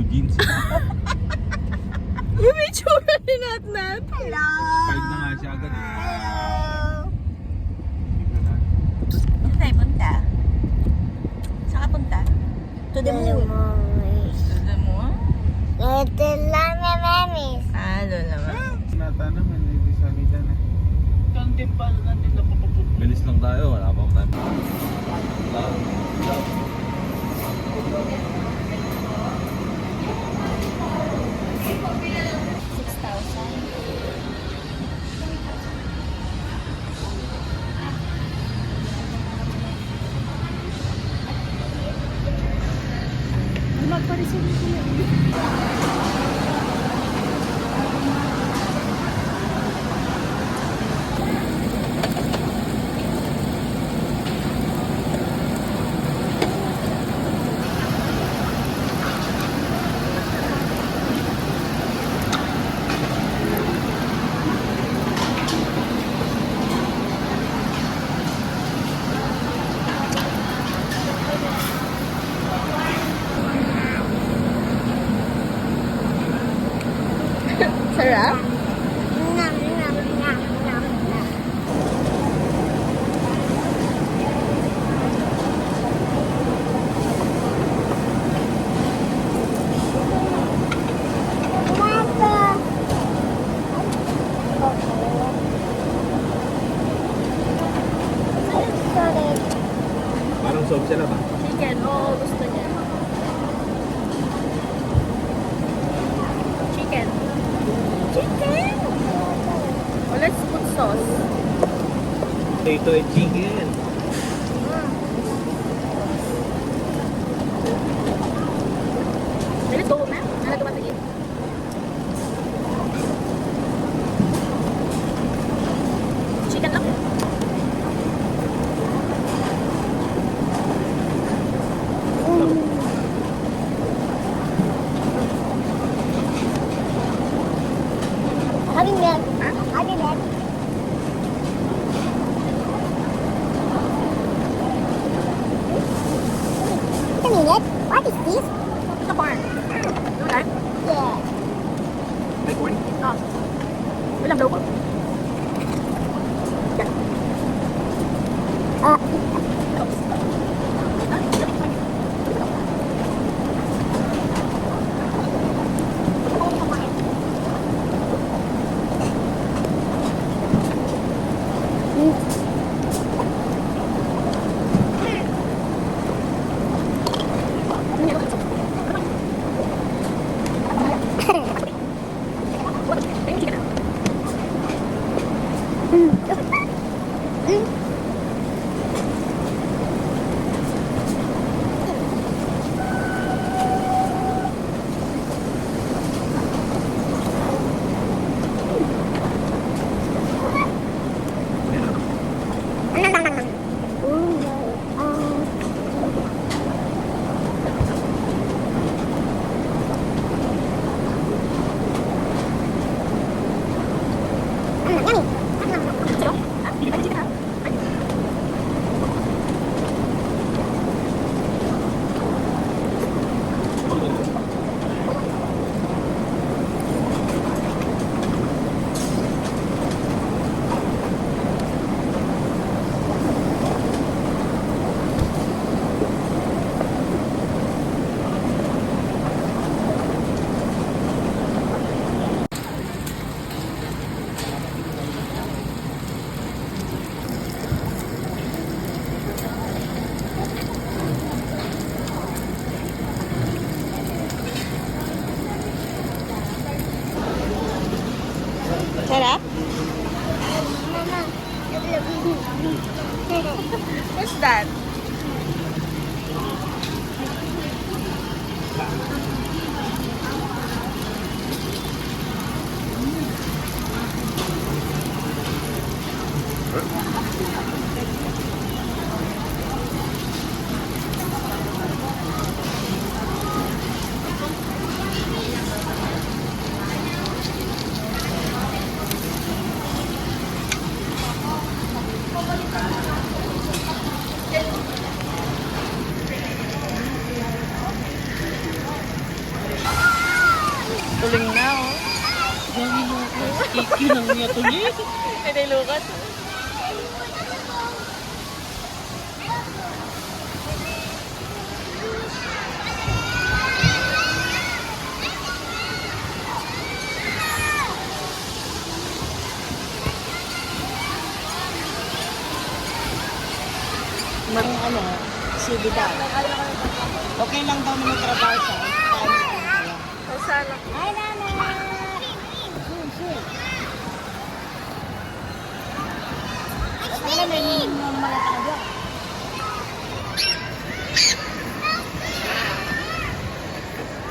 jeans. Yung may tsura ni Nat. Hello! Five na nga siya agad. Hello! Saan tayo punta? Saan ka punta? To the moon. To the moon? Ito lang na mamis. Ah, doon naman. Nata naman, hindi salida na. Kantin pa, kantin na papapunta. Bilis lang tayo, wala pa time. Sarap? Nam, nam, nam, nam, nam. Papa. Sorry. Parang soap sila ba? Chicken. Oo, gusto niya. Chicken. Chicken! Oh, let's put sauce. Potato and chicken. Let's go, ma'am. Nalagyan ba tigil? Chicken lang. Having milk. Having milk. Wait a minute. What is this? Ito corn. You like? Yeah. May corn? Oh. Ilang daw ko? Yan. Uh, Sarap? Mama. What's that? Kinang niya to niya. Hindi, Lucas. Ano, CD daw. Okay lang daw na may trabaho siya. O sana. Hi, Nana. Ano na yung mga talaga?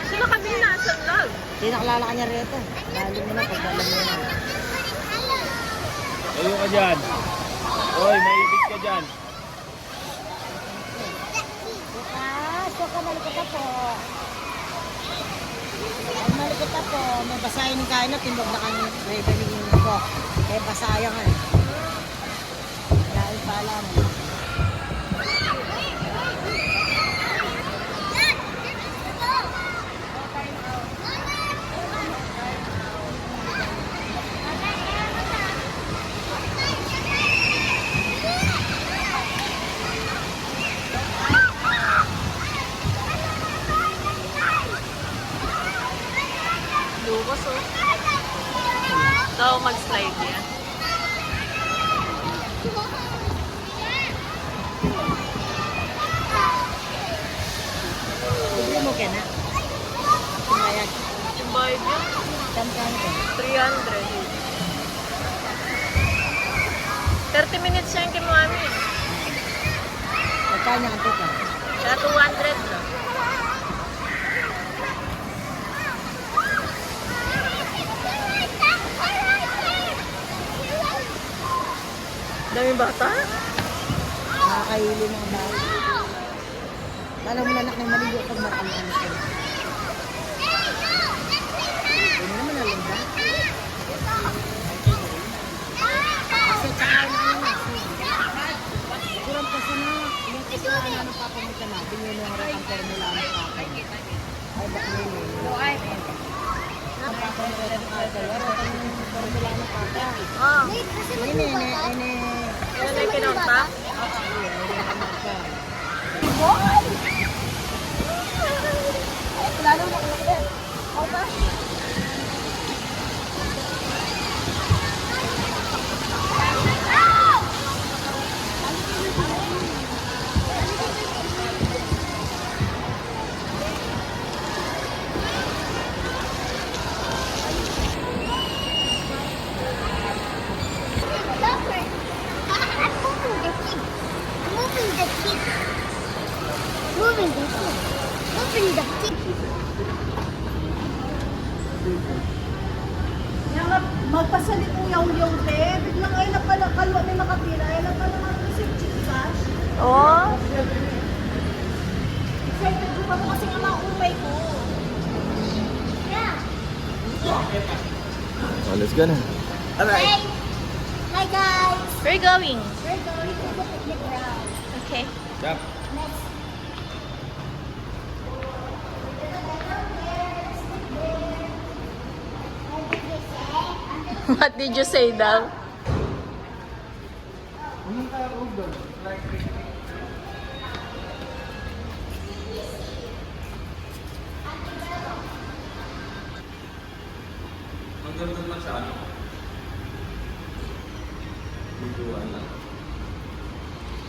Sino kami nasa vlog? Hindi nakalala ka niya rito. Lalo mo na pag alam mo na. Tayo ka dyan. Oy, maibig ka dyan. Bukas, huwag ka malikot ako. Huwag malikot ako. May basahin ng kain na timbog na kang reveling ko. Eh, basaya nga eh. Dahil pala mo. Lucas, oh. Daw mag-slide yan. Bili mo ka na. Kumayag. Yung bayad niya, Kamkan ko. 300. 30 minutes siya yung kay Mami. Magkano ang tuka? Kaya 200 lang. Daming bata? Nakakahili ng bahay. Alam mo na anak na maligo pag marami-ano ka. Hindi naman alam ba? Kasi tsaka na ano na. Kurang kasi na. Yung kasi na ano papamita na. Binili yung harap ang formula ng papa. Ay baka na yun. Ang papa na rin ang papa. Harap ang formula ng papa. Oh. Ini. Yan na yung kinonta? Lalo na ulit. Okay. Moving the kid. Moving the kid. Magpasalit mo yung te. Biglang ay napala kalwa may makapila. Ay napala mag-receive chikas. Oo. Excited ko pa po kasi nga maumay ko. Yeah. Oh, let's go na. Hi. Hi guys. Where are you going? We're going to the picnic ground. Okay. Stop. Next. What did you say daw? Hanggang doon lang siya, ano? Biguan lang.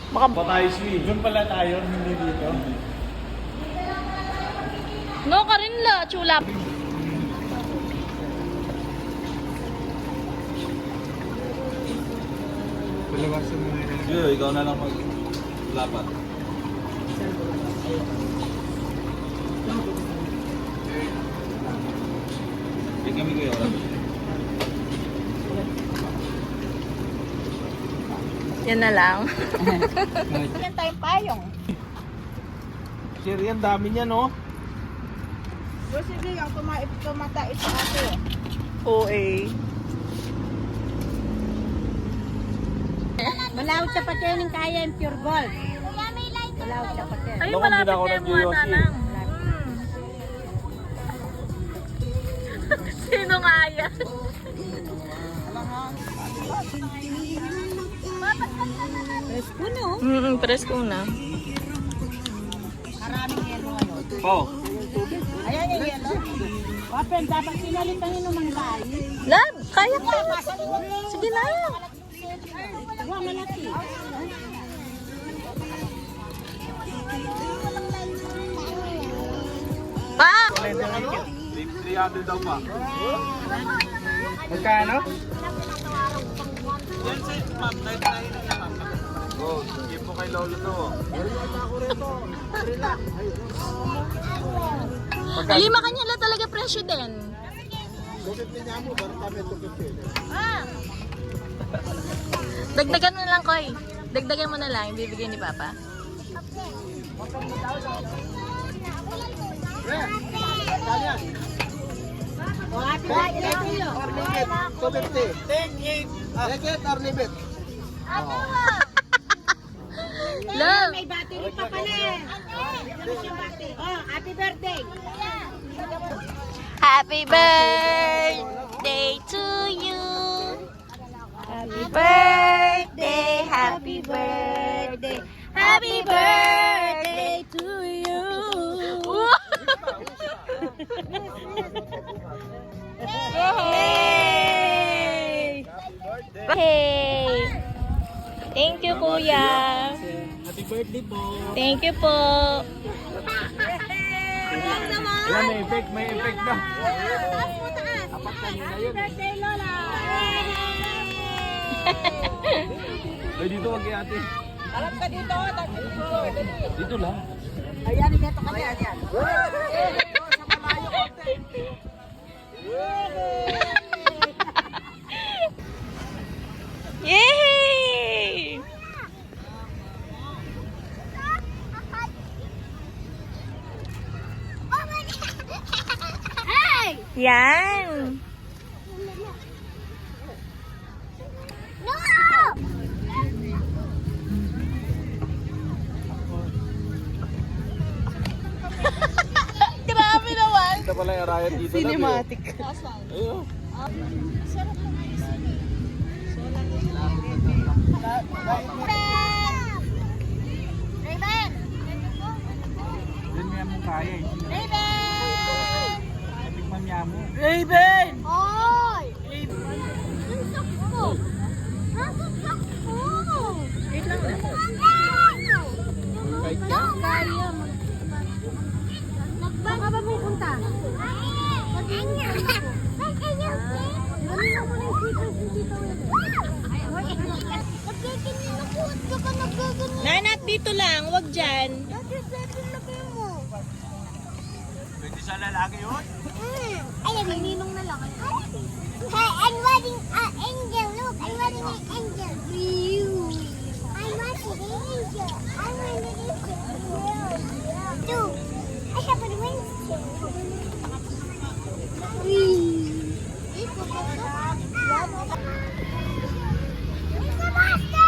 Baka Patayos ni. Doon pala tayo, hindi dito. no ka rin la, chula. Palawasan mo na rin. Sige, ikaw na lang mag-lapat. Hindi kami kayo. Yan na lang. Yan tayong payong. Sir, yan dami niya, no? So sige, yung tumatait sa ato. OA. Malawit sa patin yung kaya yung pure gold. Kuya, may light. Malawit sa patin. Ay, Naku, malapit hindi na ako na yung mga nag-yoyosi. nanang. Sino nga yan? Presko, no? Presko na. Maraming yelo ngayon. Oh. Ayan yung yelo. Wapen, dapat sinalitan nyo naman tayo. Lab, kaya ko. Sige na. Wah, malaki. Pa! 300 daw pa. Magkano? Yan sa ma'am, dahil tayo na yan ma'am. Oh, sige po kay Lolo to. Alima kanya lang talaga presyo din. Dagdagan mo na lang, Koy. Dagdagan mo na lang, ibibigay ni Papa. Oh, happy birthday to you. Love! May battery pa pala eh. Oh, happy birthday. Happy birthday to you. Happy birthday, happy birthday, happy birthday to you. Yay! Hey! Thank you, Kuya. Happy birthday po. Thank you po. Wala, may effect na. Happy birthday, Lola. Ay, dito wag kay ate. Harap ka dito. Dito lang. Ayan, dito ka yan. Sa malayo konti. Yay! Hey! Yan. No! Grabe naman. Ito pala yung riot dito. Cinematic. Ayun. Raven! Yan niya mo kaya eh. Raven! Tikman niya mo. Raven! Hoy! Ang sakto! Ang sakto! Wait lang na. Kaya Baka ba pupunta? Nanat, dito lang. Wag dyan. Pwede sa lalaki yun? Ay, may ninong na lang. Hey, I'm wedding an angel. Look, I'm wedding an angel. I'm wedding an angel. I'm wedding an angel. Dude, I have a wings. It's a monster!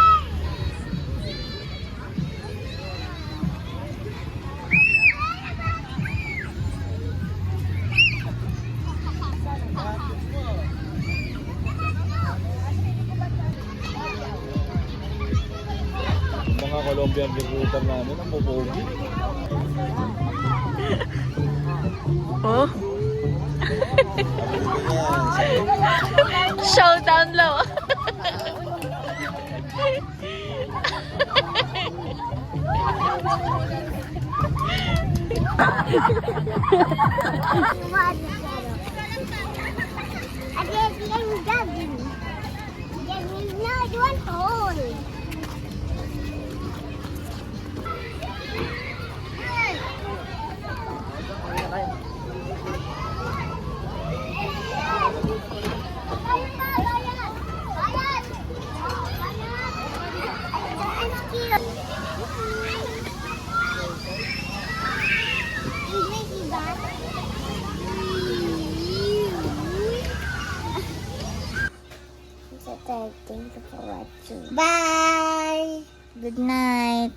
Mga Colombian recruiter namin, ang bubugi. Oh. Showdown low. Thank you for watching. Bye. Good night.